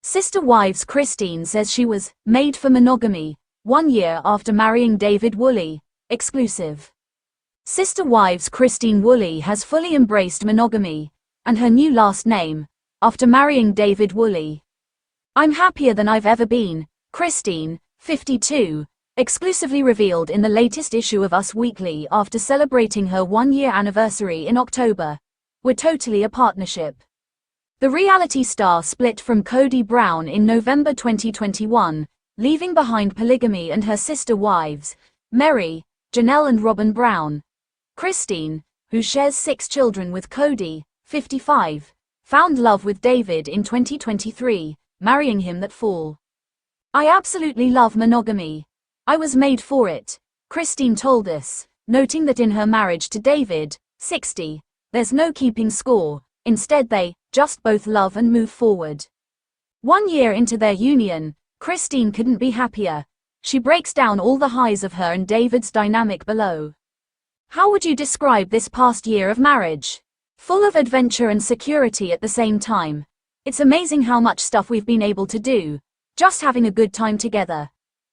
Sister Wives Christine says she was made for monogamy 1 year after marrying David Woolley. Exclusive. Sister Wives Christine Woolley has fully embraced monogamy and her new last name after marrying David Woolley. "I'm happier than I've ever been," Christine, 52, exclusively revealed in the latest issue of Us Weekly after celebrating her 1-year anniversary in October. "We're totally a partnership." The reality star split from Kody Brown in November 2021, leaving behind polygamy and her sister wives, Mary, Janelle and Robin Brown. Christine, who shares 6 children with Kody, 55, found love with David in 2023, marrying him that fall. "I absolutely love monogamy. I was made for it," Christine told us, noting that in her marriage to David, 60, there's no keeping score. Instead they just both love and move forward. 1 year into their union, Christine couldn't be happier. She breaks down all the highs of her and David's dynamic below. "How would you describe this past year of marriage? Full of adventure and security at the same time. It's amazing how much stuff we've been able to do. Just having a good time together.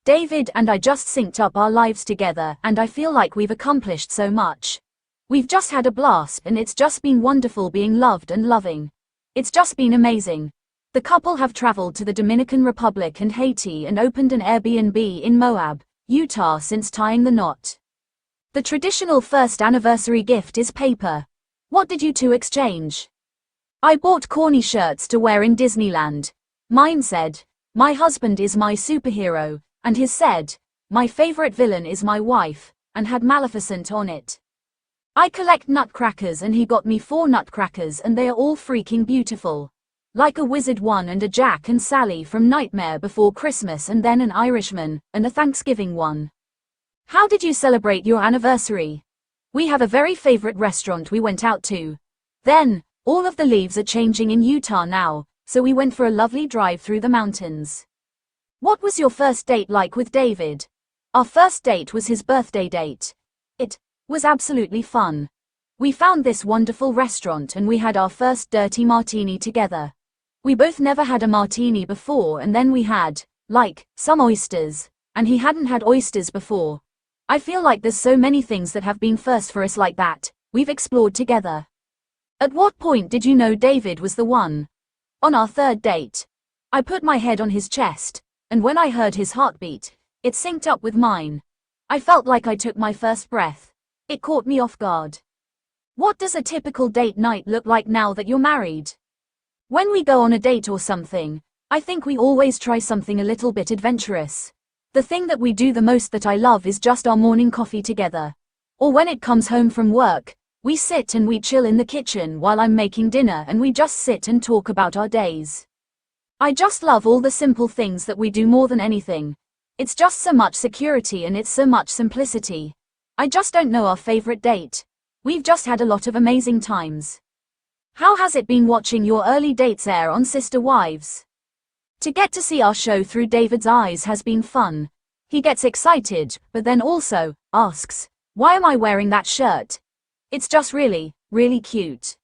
David and I just synced up our lives together and I feel like we've accomplished so much. We've just had a blast and it's just been wonderful being loved and loving. It's just been amazing." The couple have traveled to the Dominican Republic and Haiti and opened an Airbnb in Moab, Utah since tying the knot. The traditional first anniversary gift is paper. "What did you two exchange?" "I bought corny shirts to wear in Disneyland. Mine said, 'My husband is my superhero,' and his said, 'My favorite villain is my wife,' and had Maleficent on it. I collect nutcrackers and he got me 4 nutcrackers and they are all freaking beautiful. Like a wizard one and a Jack and Sally from Nightmare Before Christmas and then an Irishman and a Thanksgiving one." "How did you celebrate your anniversary?" "We have a very favorite restaurant we went out to. Then, all of the leaves are changing in Utah now, so we went for a lovely drive through the mountains." "What was your first date like with David?" "Our first date was his birthday date. It was absolutely fun. We found this wonderful restaurant and we had our first dirty martini together. We both never had a martini before and then we had, like, some oysters, and he hadn't had oysters before. I feel like there's so many things that have been first for us like that, we've explored together." "At what point did you know David was the one?" "On our 3rd date. I put my head on his chest, and when I heard his heartbeat, it synced up with mine. I felt like I took my first breath. It caught me off guard." "What does a typical date night look like now that you're married?" "When we go on a date or something, I think we always try something a little bit adventurous. The thing that we do the most that I love is just our morning coffee together. Or when it comes home from work, we sit and we chill in the kitchen while I'm making dinner and we just sit and talk about our days. I just love all the simple things that we do more than anything. It's just so much security and it's so much simplicity. I just don't know our favorite date. We've just had a lot of amazing times." "How has it been watching your early dates air on Sister Wives?" "To get to see our show through David's eyes has been fun. He gets excited, but then also asks, 'Why am I wearing that shirt?' It's just really, really cute."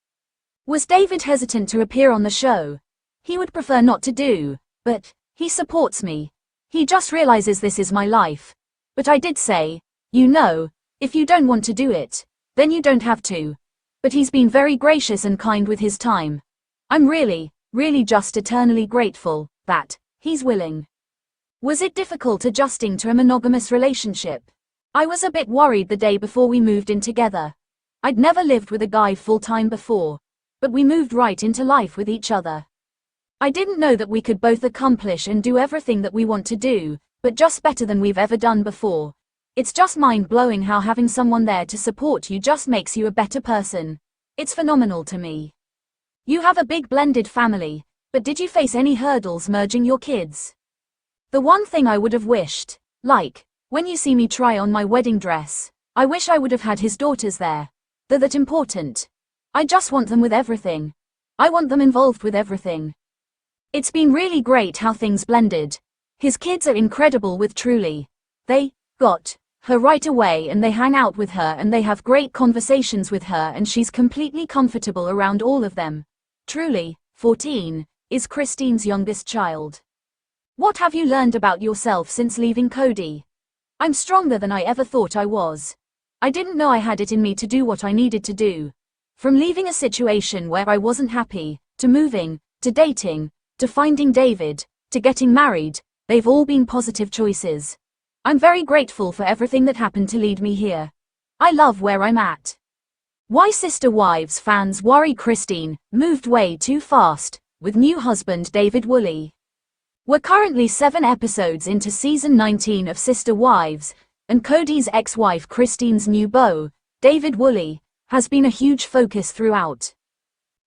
"Was David hesitant to appear on the show?" "He would prefer not to do, but he supports me. He just realizes this is my life. But I did say, you know, if you don't want to do it, then you don't have to. But he's been very gracious and kind with his time. I'm really, really just eternally grateful that he's willing." "Was it difficult adjusting to a monogamous relationship?" "I was a bit worried the day before we moved in together. I'd never lived with a guy full-time before, but we moved right into life with each other. I didn't know that we could both accomplish and do everything that we want to do, but just better than we've ever done before. It's just mind-blowing how having someone there to support you just makes you a better person. It's phenomenal to me." "You have a big blended family, but did you face any hurdles merging your kids?" "The one thing I would have wished, like, when you see me try on my wedding dress, I wish I would have had his daughters there. They're that important. I just want them with everything. I want them involved with everything." It's been really great how things blended. His kids are incredible with Truly. They got her right away and they hang out with her and they have great conversations with her and she's completely comfortable around all of them. Truly, 14, is Christine's youngest child. What have you learned about yourself since leaving Kody? I'm stronger than I ever thought I was. I didn't know I had it in me to do what I needed to do. From leaving a situation where I wasn't happy, to moving, to dating, to finding David, to getting married, they've all been positive choices. I'm very grateful for everything that happened to lead me here. I love where I'm at. Why Sister Wives fans worry Christine moved way too fast with new husband David Woolley. We're currently 7 episodes into season 19 of Sister Wives, and Kody's ex-wife Christine's new beau, David Woolley, has been a huge focus throughout.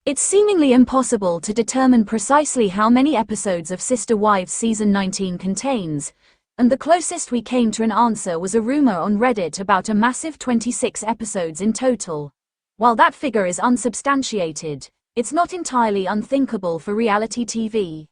It's seemingly impossible to determine precisely how many episodes of Sister Wives season 19 contains, and the closest we came to an answer was a rumor on Reddit about a massive 26 episodes in total. While that figure is unsubstantiated, it's not entirely unthinkable for reality TV.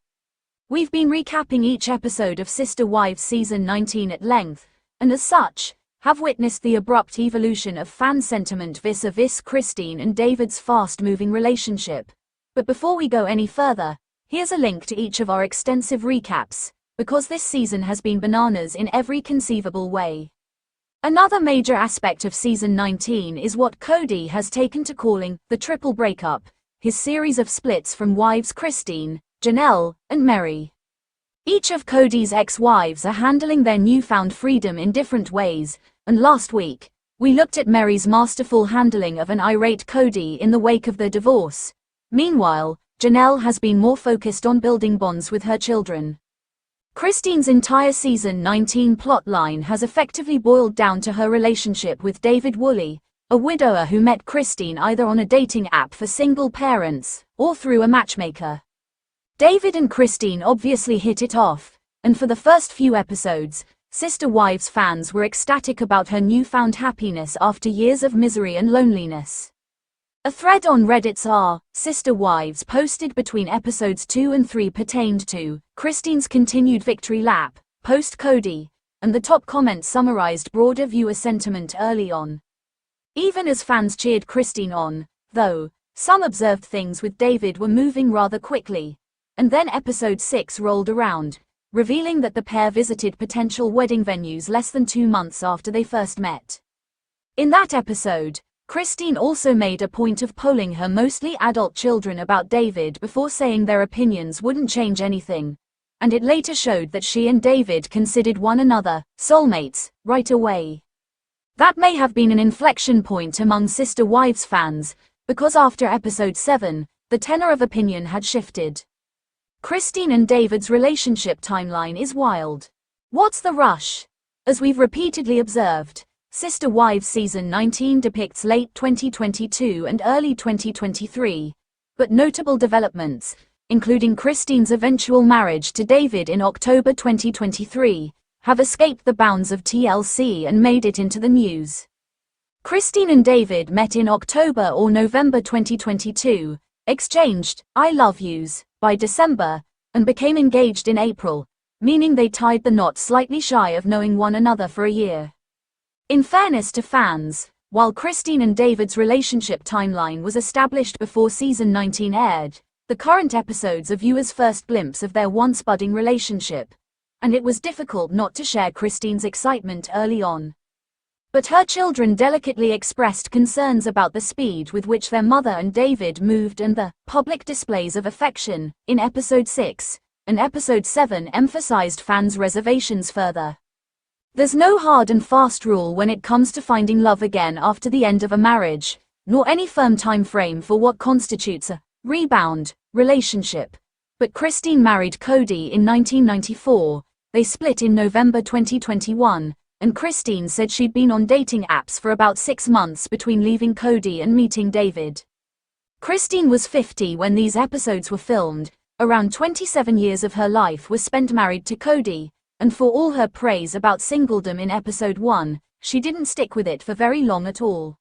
We've been recapping each episode of Sister Wives season 19 at length, and as such, have witnessed the abrupt evolution of fan sentiment vis-a-vis Christine and David's fast-moving relationship. But before we go any further, here's a link to each of our extensive recaps, because this season has been bananas in every conceivable way. Another major aspect of season 19 is what Kody has taken to calling the triple breakup, his series of splits from wives Christine, Janelle, and Meri. Each of Kody's ex-wives are handling their newfound freedom in different ways, and last week, we looked at Meri's masterful handling of an irate Kody in the wake of their divorce. Meanwhile, Janelle has been more focused on building bonds with her children. Christine's entire season 19 plotline has effectively boiled down to her relationship with David Woolley, a widower who met Christine either on a dating app for single parents, or through a matchmaker. David and Christine obviously hit it off, and for the first few episodes, Sister Wives fans were ecstatic about her newfound happiness after years of misery and loneliness. A thread on Reddit's Sister Wives posted between episodes 2 and 3 pertained to Christine's continued victory lap, post-Kody, and the top comment summarized broader viewer sentiment early on. Even as fans cheered Christine on, though, some observed things with David were moving rather quickly. And then episode 6 rolled around, revealing that the pair visited potential wedding venues less than 2 months after they first met. In that episode, Christine also made a point of polling her mostly adult children about David before saying their opinions wouldn't change anything, and it later showed that she and David considered one another soulmates right away. That may have been an inflection point among Sister Wives fans, because after episode 7, the tenor of opinion had shifted. Christine and David's relationship timeline is wild. What's the rush? As we've repeatedly observed, Sister Wives season 19 depicts late 2022 and early 2023, but notable developments, including Christine's eventual marriage to David in October 2023, have escaped the bounds of TLC and made it into the news. Christine and David met in October or November 2022, exchanged "I love yous" by December, and became engaged in April, meaning they tied the knot slightly shy of knowing one another for a year. In fairness to fans, while Christine and David's relationship timeline was established before season 19 aired, the current episodes are viewers' first glimpse of their once budding relationship, and it was difficult not to share Christine's excitement early on. But her children delicately expressed concerns about the speed with which their mother and David moved and the public displays of affection in episode 6, and episode 7 emphasized fans' reservations further. There's no hard and fast rule when it comes to finding love again after the end of a marriage, nor any firm time frame for what constitutes a rebound relationship. But Christine married Kody in 1994, they split in November 2021, and Christine said she'd been on dating apps for about 6 months between leaving Kody and meeting David. Christine was 50 when these episodes were filmed. Around 27 years of her life was spent married to Kody, and for all her praise about singledom in episode 1, she didn't stick with it for very long at all.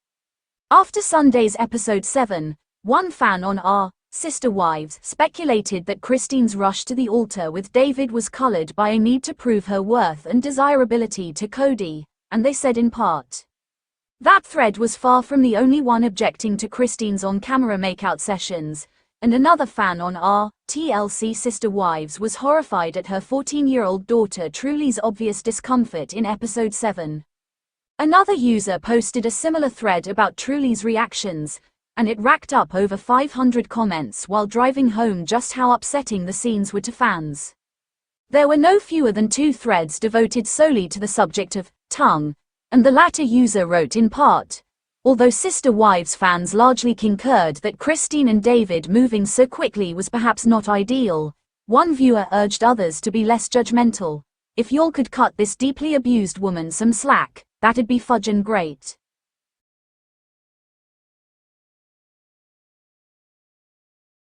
After Sunday's episode 7, one fan on Sister Wives speculated that Christine's rush to the altar with David was colored by a need to prove her worth and desirability to Kody, and they said in part. That thread was far from the only one objecting to Christine's on-camera makeout sessions, and another fan on TLC Sister Wives was horrified at her 14-year-old daughter Truly's obvious discomfort in episode 7. Another user posted a similar thread about Truly's reactions, and it racked up over 500 comments while driving home just how upsetting the scenes were to fans. There were no fewer than 2 threads devoted solely to the subject of tongue, and the latter user wrote in part, although Sister Wives fans largely concurred that Christine and David moving so quickly was perhaps not ideal, one viewer urged others to be less judgmental. If y'all could cut this deeply abused woman some slack, that'd be fudgin' great.